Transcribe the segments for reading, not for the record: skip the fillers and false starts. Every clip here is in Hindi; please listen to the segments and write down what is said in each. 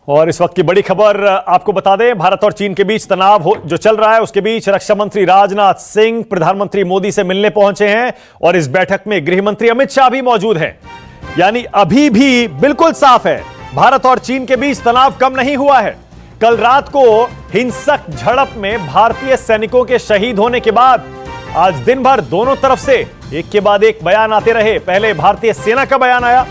और इस वक्त की बड़ी खबर आपको बता दें, भारत और चीन के बीच तनाव जो चल रहा है उसके बीच रक्षा मंत्री राजनाथ सिंह प्रधानमंत्री मोदी से मिलने पहुंचे हैं और इस बैठक में गृह मंत्री अमित शाह भी मौजूद हैं। यानी अभी भी बिल्कुल साफ है, भारत और चीन के बीच तनाव कम नहीं हुआ है। कल रात को हिंसक झड़प में भारतीय सैनिकों के शहीद होने के बाद आज दिन भर दोनों तरफ से एक के बाद एक बयान आते रहे। पहले भारतीय सेना का बयान आया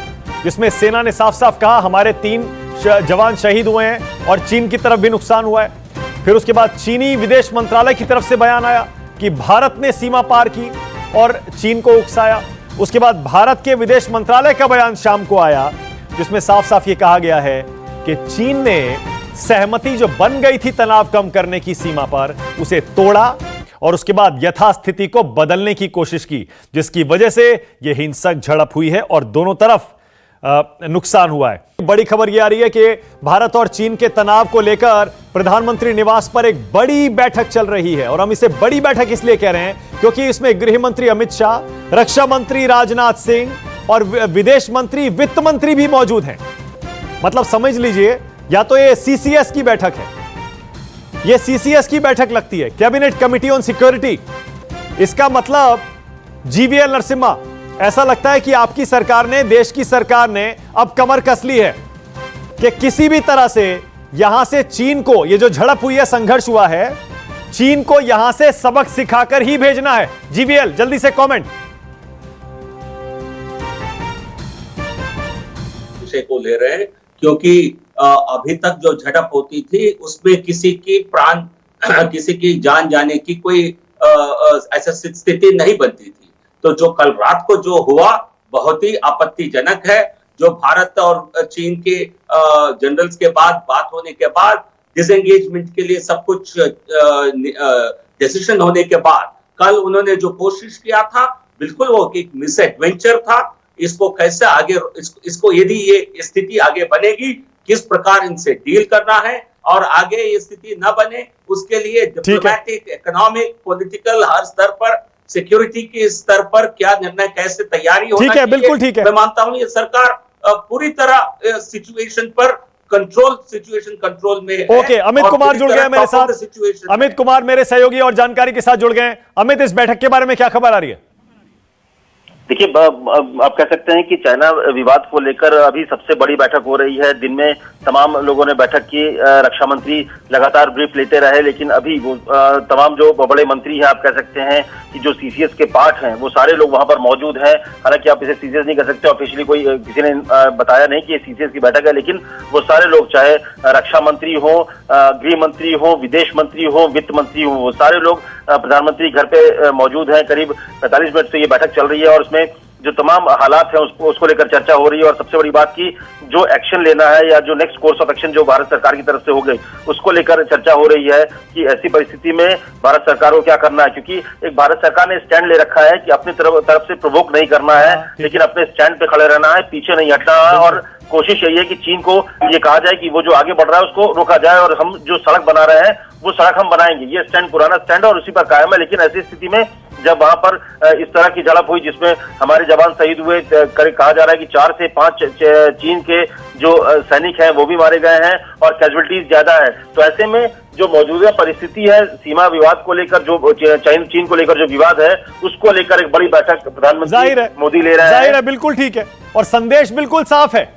जिसमें सेना ने साफ साफ कहा हमारे 3 जवान शहीद हुए हैं और चीन की तरफ भी नुकसान हुआ है। फिर उसके बाद चीनी विदेश मंत्रालय की तरफ से बयान आया कि भारत ने सीमा पार की और चीन को उकसाया। उसके बाद भारत के विदेश मंत्रालय का बयान शाम को आया जिसमें साफ साफ यह कहा गया है कि चीन ने सहमति जो बन गई थी तनाव कम करने की सीमा पर उसे तोड़ा और उसके बाद यथास्थिति को बदलने की कोशिश की, जिसकी वजह से यह हिंसक झड़प हुई है और दोनों तरफ नुकसान हुआ है। बड़ी खबर यह आ रही है कि भारत और चीन के तनाव को लेकर प्रधानमंत्री निवास पर एक बड़ी बैठक चल रही है और हम इसे बड़ी बैठक इसलिए कह रहे हैं क्योंकि इसमें गृह मंत्री अमित शाह, रक्षा मंत्री राजनाथ सिंह और विदेश मंत्री, वित्त मंत्री भी मौजूद हैं। मतलब समझ लीजिए, या तो ये सीसीएस की बैठक है, ये सीसीएस की बैठक लगती है, कैबिनेट कमिटी ऑन सिक्योरिटी। इसका मतलब जीवीएल नरसिम्हा, ऐसा लगता है कि आपकी सरकार ने, देश की सरकार ने अब कमर कस ली है कि किसी भी तरह से यहां से चीन को, ये जो झड़प हुई है, संघर्ष हुआ है, चीन को यहां से सबक सिखाकर ही भेजना है। जीवीएल जल्दी से कमेंट। विषय को ले रहे हैं क्योंकि अभी तक जो झड़प होती थी उसमें किसी की जान जाने की कोई ऐसा स्थिति नहीं बनती थी। तो जो कल रात को जो हुआ बहुत ही आपत्तिजनक है। जो भारत और चीन के जनरल्स के बाद बात होने के बाद डिसएंगेजमेंट के लिए सब कुछ डिसीजन होने के बाद कल उन्होंने जो कोशिश किया था, बिल्कुल वो एक मिस एडवेंचर था। इसको कैसे आगे, इसको यदि ये स्थिति आगे बनेगी, किस प्रकार इनसे डील करना है और आगे ये स्थिति न बने उसके लिए डिप्लोमैटिक, इकोनॉमिक, पॉलिटिकल हर स्तर पर, सिक्योरिटी के स्तर पर क्या निर्णय, कैसे तैयारी होना चाहिए। बिल्कुल ठीक है। मैं मानता हूं ये सरकार पूरी तरह सिचुएशन पर सिचुएशन कंट्रोल में है। ओके, अमित कुमार जुड़ गए मेरे साथ। अमित कुमार मेरे सहयोगी और जानकारी के साथ जुड़ गए। अमित, इस बैठक के बारे में क्या खबर आ रही है? देखिए, आप कह सकते हैं कि चाइना विवाद को लेकर अभी सबसे बड़ी बैठक हो रही है। दिन में तमाम लोगों ने बैठक की, रक्षा मंत्री लगातार ब्रीफ लेते रहे, लेकिन अभी वो तमाम जो बड़े मंत्री हैं, आप कह सकते हैं कि जो सीसीएस के पार्ट हैं, वो सारे लोग वहां पर मौजूद हैं। हालांकि आप इसे सीसीएस नहीं कर सकते, ऑफिशियली किसी ने बताया नहीं कि ये सीसीएस की बैठक है, लेकिन वो सारे लोग, चाहे रक्षा मंत्री हो, गृह मंत्री हो, विदेश मंत्री हो, वित्त मंत्री हो, वो सारे लोग प्रधानमंत्री घर पे मौजूद हैं। करीब 45 मिनट से ये बैठक चल रही है और उसमें जो तमाम हालात हैं उसको लेकर चर्चा हो रही है। और सबसे बड़ी बात की जो एक्शन लेना है या जो नेक्स्ट कोर्स ऑफ एक्शन जो भारत सरकार की तरफ से हो गई उसको लेकर चर्चा हो रही है कि ऐसी परिस्थिति में भारत सरकार को क्या करना है। क्योंकि एक भारत सरकार ने स्टैंड ले रखा है कि अपनी तरफ से प्रोवोक नहीं करना है, लेकिन अपने स्टैंड पे खड़े रहना है, पीछे नहीं हटना है। और कोशिश यही है कि चीन को ये कहा जाए कि वो जो आगे बढ़ रहा है उसको रोका जाए और हम जो सड़क बना रहे हैं वो सड़क हम बनाएंगे। ये स्टैंड पुराना स्टैंड और उसी पर कायम है। लेकिन ऐसी स्थिति में जब वहां पर इस तरह की झड़प हुई जिसमें हमारे जवान शहीद हुए, कहा जा रहा है कि 4 से 5 चीन के जो सैनिक हैं वो भी मारे गए हैं और कैजुअल्टीज ज्यादा है। तो ऐसे में जो मौजूदा परिस्थिति है, सीमा विवाद को लेकर, जो चीन को लेकर जो विवाद है उसको लेकर एक बड़ी बैठक प्रधानमंत्री मोदी ले रहे हैं। जाहिर है, बिल्कुल ठीक है और संदेश बिल्कुल साफ है